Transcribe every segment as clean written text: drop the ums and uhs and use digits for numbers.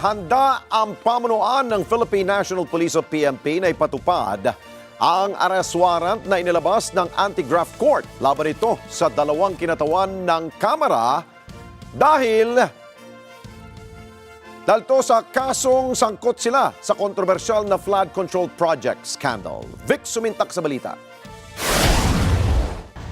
Handa ang pamunuan ng Philippine National Police o PNP na ipatupad ang arrest warrant na inilabas ng Anti-Graft Court laban ito sa dalawang kinatawan ng Kamara dahil to sa kasong sangkot sila sa kontrobersyal na flood control project scandal. Vic Sumintak sa balita.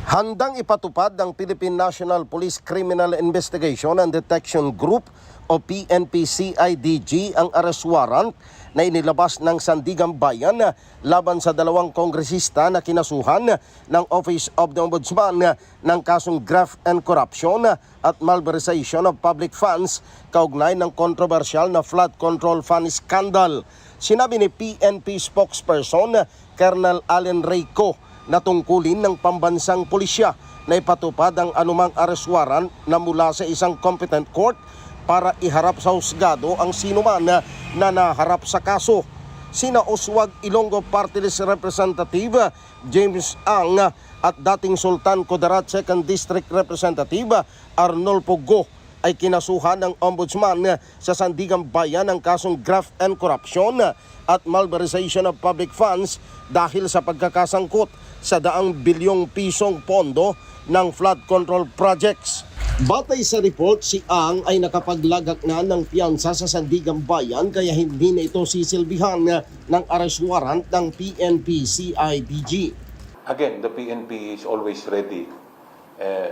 Handang ipatupad ng Philippine National Police Criminal Investigation and Detection Group o PNP-CIDG ang arrest warrant na inilabas ng Sandigan Bayan laban sa dalawang kongresista na kinasuhan ng Office of the Ombudsman ng kasong graft and corruption at malversation of public funds kaugnay ng kontrobersyal na flood control fund scandal. Sinabi ni PNP spokesperson Colonel Allen Reyco na tungkulin ng pambansang pulisya na ipatupad ang anumang arrest warrant na mula sa isang competent court para iharap sa husgado ang sinuman na naharap sa kaso. Sina Oswald Ilonggo Party List Representative James Ang at dating Sultan Kudarat 2nd District Representative Arnolfo Go ay kinasuhan ng Ombudsman sa Sandigan Bayan ng kasong graft and corruption at malversation of public funds dahil sa pagkakasangkot sa daang bilyong pisong pondo ng flood control projects. Batay sa report, si Ang ay nakapaglagak na ng piyansa sa Sandigan Bayan kaya hindi na ito sisilbihan ng arrest warrant ng PNP-CIDG. Again, the PNP is always ready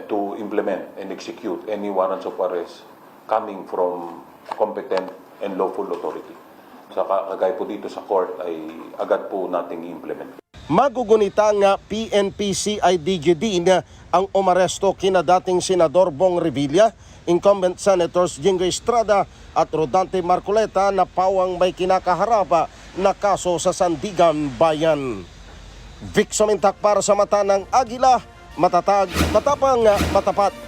to implement and execute any warrants of arrest coming from competent and lawful authority. Sa kagaya po dito sa court ay agad po nating i-implement. Magugunita nga PNP-CIDG din ang umaresto kina dating Senador Bong Revilla, incumbent Senators Jingo Estrada at Rodante Marcoleta na pawang may kinakaharap na kaso sa Sandigan Bayan. Vic Sumintak para sa mata ng Agila, matatag, matapang, matapat.